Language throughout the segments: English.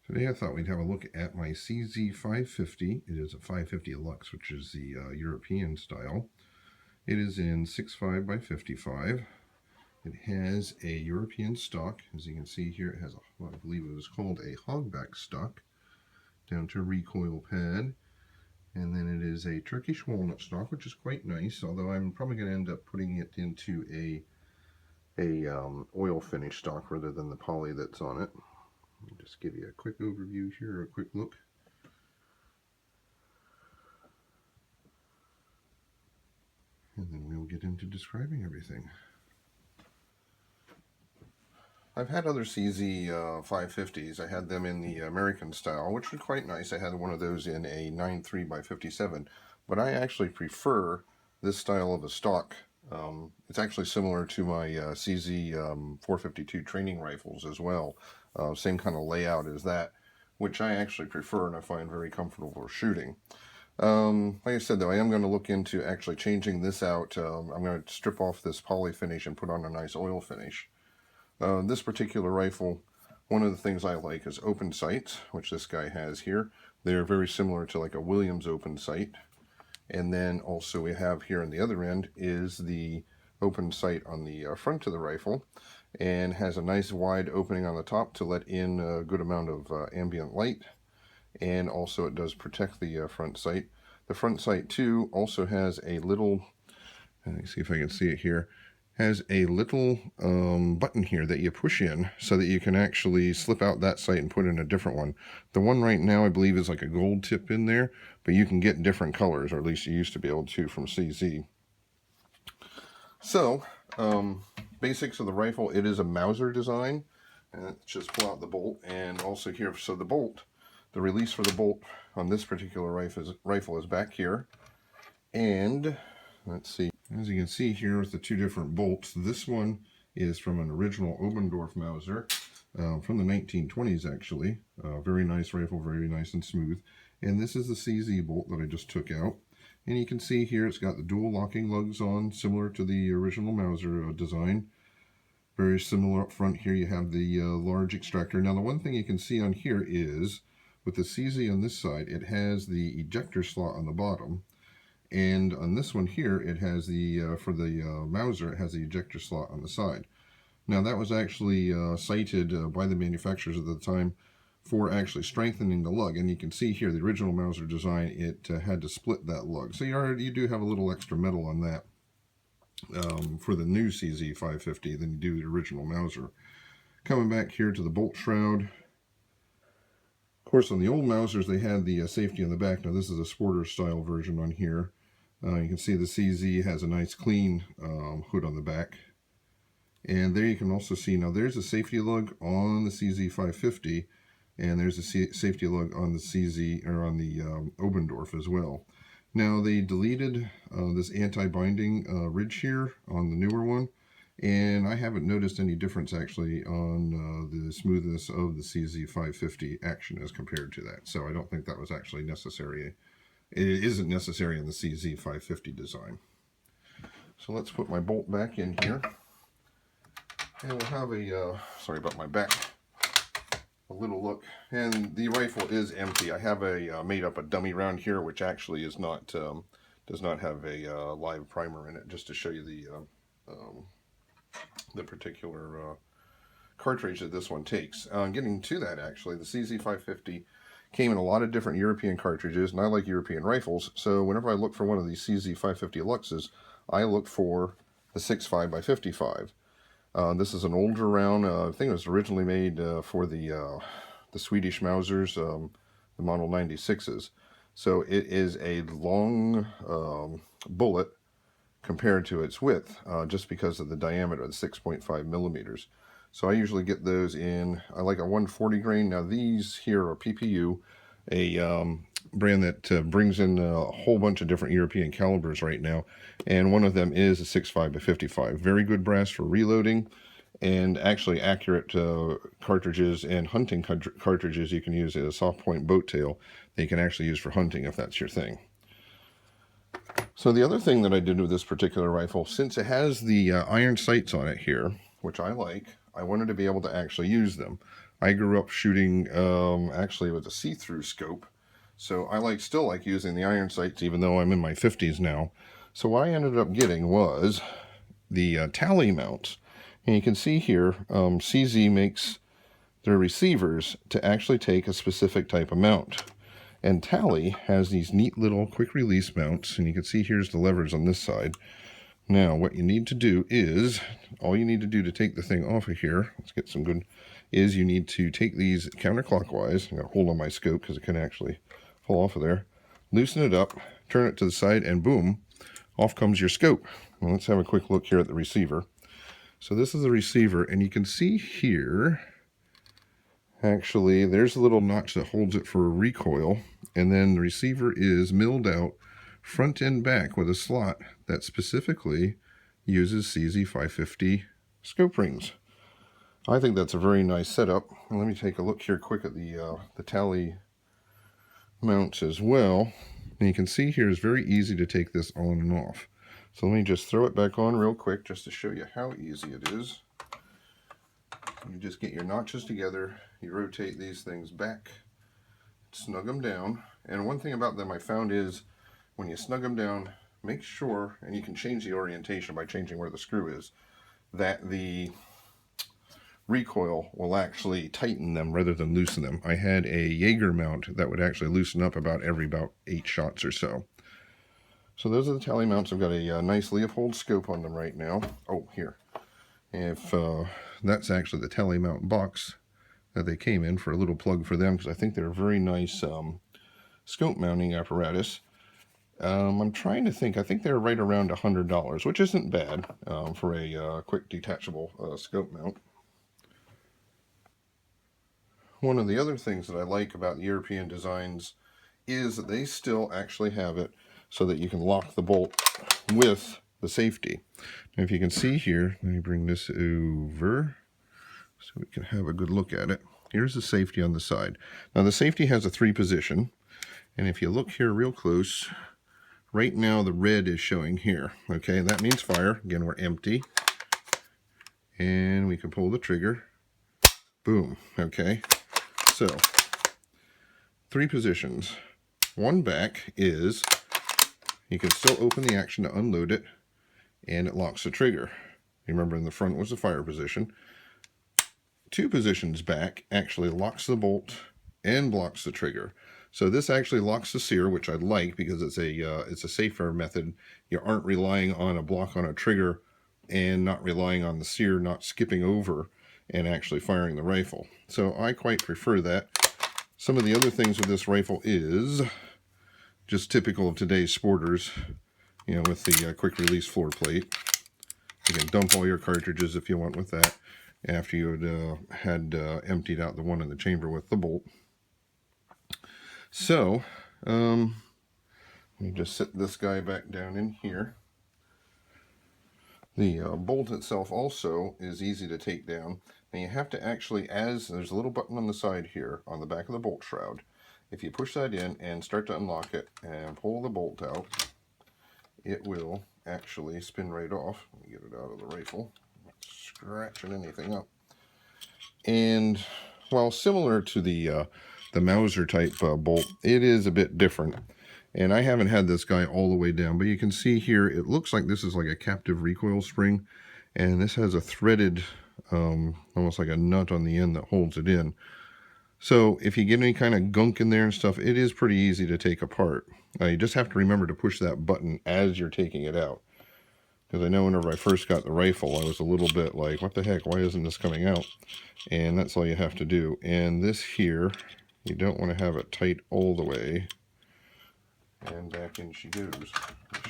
Today I thought we'd have a look at my CZ550. It is a 550 Lux, which is the European style. It is in 6.5 by 55. It has a European stock. As you can see here, it has what I believe it was called a hogback stock, down to a recoil pad. And then it is a Turkish walnut stock, which is quite nice, although I'm probably going to end up putting it into a oil finish stock rather than the poly that's on it. I'll just give you a quick overview here, a quick look. And then we'll get into describing everything. I've had other CZ 550s. I had them in the American style, which were quite nice. I had one of those in a 9.3 by 57, but I actually prefer this style of a stock. It's actually similar to my CZ 452 training rifles as well. Same kind of layout as that, which I actually prefer and I find very comfortable for shooting. Like I said, though, I am going to look into actually changing this out. I'm going to strip off this poly finish and put on a nice oil finish. This particular rifle, one of the things I like is open sights, which this guy has here. They're very similar to like a Williams open sight. And then also we have here on the other end is the open sight on the front of the rifle, and has a nice wide opening on the top to let in a good amount of ambient light, and also it does protect the front sight. The front sight too also has a little, let me see if I can see it here, has a little button here that you push in so that you can actually slip out that sight and put in a different one. The one right now I believe is like a gold tip in there, but you can get different colors, or at least you used to be able to from CZ. So, basics of the rifle, it is a Mauser design, and just pull out the bolt, and also here, so the bolt, the release for the bolt on this particular rifle is back here, and let's see, as you can see here with the two different bolts, this one is from an original Obendorf Mauser, from the 1920s actually. Very nice rifle, very nice and smooth, and this is the CZ bolt that I just took out. And you can see here it's got the dual locking lugs on, similar to the original Mauser design. Very similar up front here, you have the large extractor. Now the one thing you can see on here is, with the CZ on this side, it has the ejector slot on the bottom. And on this one here, it has the, for the Mauser, it has the ejector slot on the side. Now that was actually cited by the manufacturers at the time for actually strengthening the lug, and you can see here the original Mauser design, it had to split that lug, so you do have a little extra metal on that for the new CZ 550 than you do the original Mauser. Coming back here to the bolt shroud, of course on the old Mausers they had the safety on the back. Now this is a sporter style version on here. You can see the CZ has a nice clean hood on the back, and there you can also see, now there's a safety lug on the CZ 550, and there's a safety lug on the CZ, or on the Obendorf as well. Now they deleted this anti-binding ridge here on the newer one, and I haven't noticed any difference actually on the smoothness of the CZ 550 action as compared to that. So I don't think that was actually necessary. It isn't necessary in the CZ 550 design. So let's put my bolt back in here, and we'll have a, sorry about my back, a little look. And the rifle is empty. I have a made up a dummy round here, which actually is not does not have a live primer in it, just to show you the particular cartridge that this one takes. Getting to that, actually, the CZ 550 came in a lot of different European cartridges, and I like European rifles, so whenever I look for one of these CZ 550 Luxes, I look for the 6.5 by 55. This is an older round. I think it was originally made for the Swedish Mausers, the Model 96s. So it is a long bullet compared to its width, just because of the diameter of 6.5 millimeters. So I usually get those in, I like a 140 grain. Now these here are PPU, a brand that brings in a whole bunch of different European calibers right now, and one of them is a 6.5 by 55. Very good brass for reloading, and actually accurate cartridges and hunting cartridges you can use as a soft point boat tail that you can actually use for hunting if that's your thing. So the other thing that I did with this particular rifle, since it has the iron sights on it here, which I like, I wanted to be able to actually use them. I grew up shooting actually with a see-through scope, so I still like using the iron sights even though I'm in my 50s now. So what I ended up getting was the Talley mounts. And you can see here, CZ makes their receivers to actually take a specific type of mount. And Talley has these neat little quick release mounts, and you can see here's the levers on this side. Now what you need to do is, all you need to do to take the thing off of here, let's get some good, is you need to take these counterclockwise. I'm going to hold on my scope because it can actually fall off of there. Loosen it up, turn it to the side, and boom, off comes your scope. Well, let's have a quick look here at the receiver. So this is the receiver, and you can see here, actually, there's a little notch that holds it for a recoil, and then the receiver is milled out front and back with a slot that specifically uses CZ550 scope rings. I think that's a very nice setup. And let me take a look here quick at the Talley mounts as well. And you can see here it's very easy to take this on and off. So let me just throw it back on real quick just to show you how easy it is. You just get your notches together, you rotate these things back, snug them down. And one thing about them I found is when you snug them down, make sure, and you can change the orientation by changing where the screw is, that the recoil will actually tighten them rather than loosen them. I had a Jaeger mount that would actually loosen up about 8 shots or so. So those are the Talley mounts. I've got a nice Leopold scope on them right now. Oh, here. If that's actually the Talley mount box that they came in, for a little plug for them, because I think they're a very nice scope mounting apparatus. I'm trying to think. I think they're right around $100, which isn't bad for a quick detachable scope mount. One of the other things that I like about the European designs is that they still actually have it so that you can lock the bolt with the safety. Now, if you can see here, let me bring this over so we can have a good look at it. Here's the safety on the side. Now the safety has a 3 position, and if you look here real close, right now the red is showing here. Okay, that means fire. Again, we're empty. And we can pull the trigger. Boom. Okay, so 3 positions. One back is, you can still open the action to unload it, and it locks the trigger. Remember, in the front was the fire position. 2 positions back actually locks the bolt and blocks the trigger. So this actually locks the sear, which I like because it's a safer method. You aren't relying on a block on a trigger and not relying on the sear not skipping over and actually firing the rifle. So I quite prefer that. Some of the other things with this rifle is just typical of today's sporters, you know, with the quick release floor plate. You can dump all your cartridges if you want with that after you had emptied out the one in the chamber with the bolt. So, let me just set this guy back down in here. The bolt itself also is easy to take down, and you have to actually, as there's a little button on the side here on the back of the bolt shroud. If you push that in and start to unlock it and pull the bolt out, it will actually spin right off. Let me get it out of the rifle. I'm not scratching anything up. And while similar to the Mauser type bolt, it is a bit different. And I haven't had this guy all the way down, but you can see here, it looks like this is like a captive recoil spring. And this has a threaded, almost like a nut on the end that holds it in. So if you get any kind of gunk in there and stuff, it is pretty easy to take apart. You just have to remember to push that button as you're taking it out. Because I know whenever I first got the rifle, I was a little bit like, what the heck, why isn't this coming out? And that's all you have to do. And this here, you don't want to have it tight all the way. And back in she goes.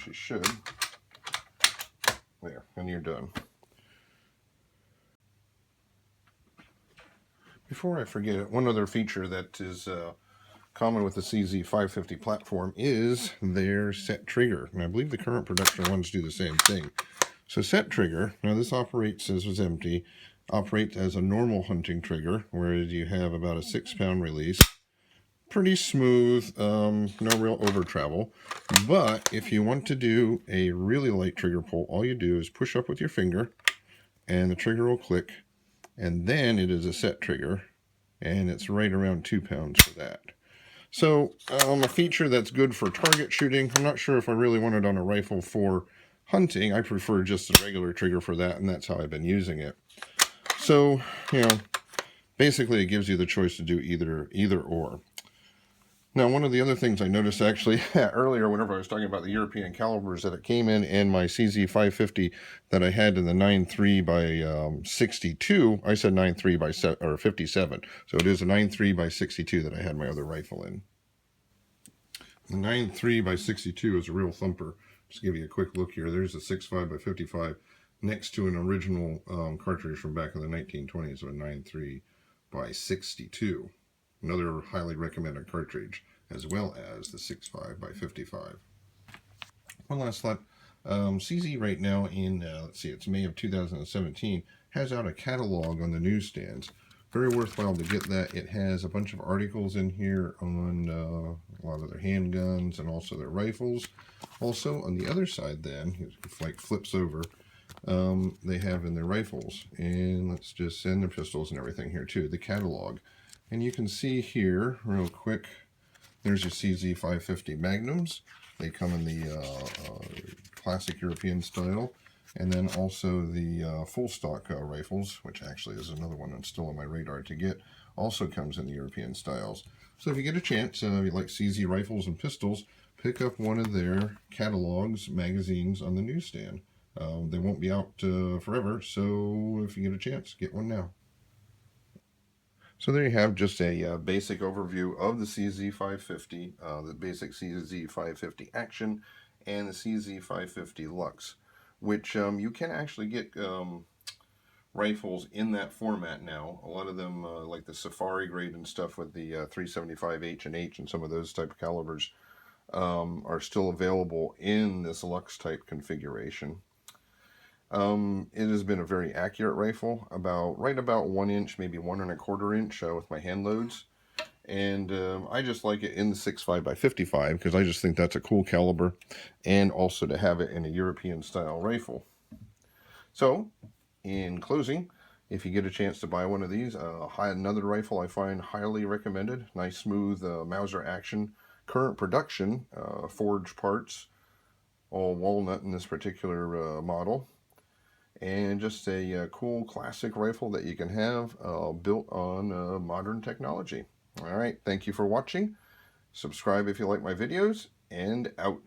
She should. There, and you're done. Before I forget it, one other feature that is common with the CZ550 platform is their set trigger. And I believe the current production ones do the same thing. So set trigger, now this operates, as was empty, operates as a normal hunting trigger, whereas you have about a 6-pound release. Pretty smooth, no real over travel. But if you want to do a really light trigger pull, all you do is push up with your finger, and the trigger will click. And then it is a set trigger, and it's right around 2 pounds for that. So a feature that's good for target shooting. I'm not sure if I really want it on a rifle for hunting. I prefer just a regular trigger for that, and that's how I've been using it. So, basically it gives you the choice to do either or. Now, one of the other things I noticed actually earlier whenever I was talking about the European calibers, that it came in my CZ550 that I had in the 9.3 by 62. I said 9.3 by 57. So it is a 9.3 by 62 that I had my other rifle in. The 9.3 by 62 is a real thumper. Just give you a quick look here. There's a 6.5 by 55 next to an original cartridge from back in the 1920s of a 9.3 by 62. Another highly recommended cartridge, as well as the 6.5 by 55. One last thought. CZ right now in, let's see, it's May of 2017, has out a catalog on the newsstands. Very worthwhile to get that. It has a bunch of articles in here on a lot of their handguns and also their rifles. Also, on the other side then, if like flips over, they have in their rifles, and let's just send their pistols and everything here too, the catalog. And you can see here, real quick, there's your CZ550 Magnums. They come in the classic European style, and then also the full stock rifles, which actually is another one that's still on my radar to get, also comes in the European styles. So if you get a chance, if you like CZ rifles and pistols, pick up one of their catalogs, magazines on the newsstand. They won't be out forever, so if you get a chance, get one now. So there you have just a basic overview of the CZ550, the basic CZ550 Action, and the CZ550 Lux, which you can actually get rifles in that format now. A lot of them, like the Safari grade and stuff with the 375 H&H and some of those type of calibers, are still available in this Lux type configuration. It has been a very accurate rifle, right about 1 inch, maybe 1 1/4 inch with my hand loads. And I just like it in the 6.5 by 55 because I just think that's a cool caliber, and also to have it in a European style rifle. So, in closing, if you get a chance to buy one of these, another rifle I find highly recommended. Nice smooth Mauser action, current production, forged parts, all walnut in this particular model. And just a cool classic rifle that you can have built on modern technology. All right, thank you for watching. Subscribe if you like my videos, and out.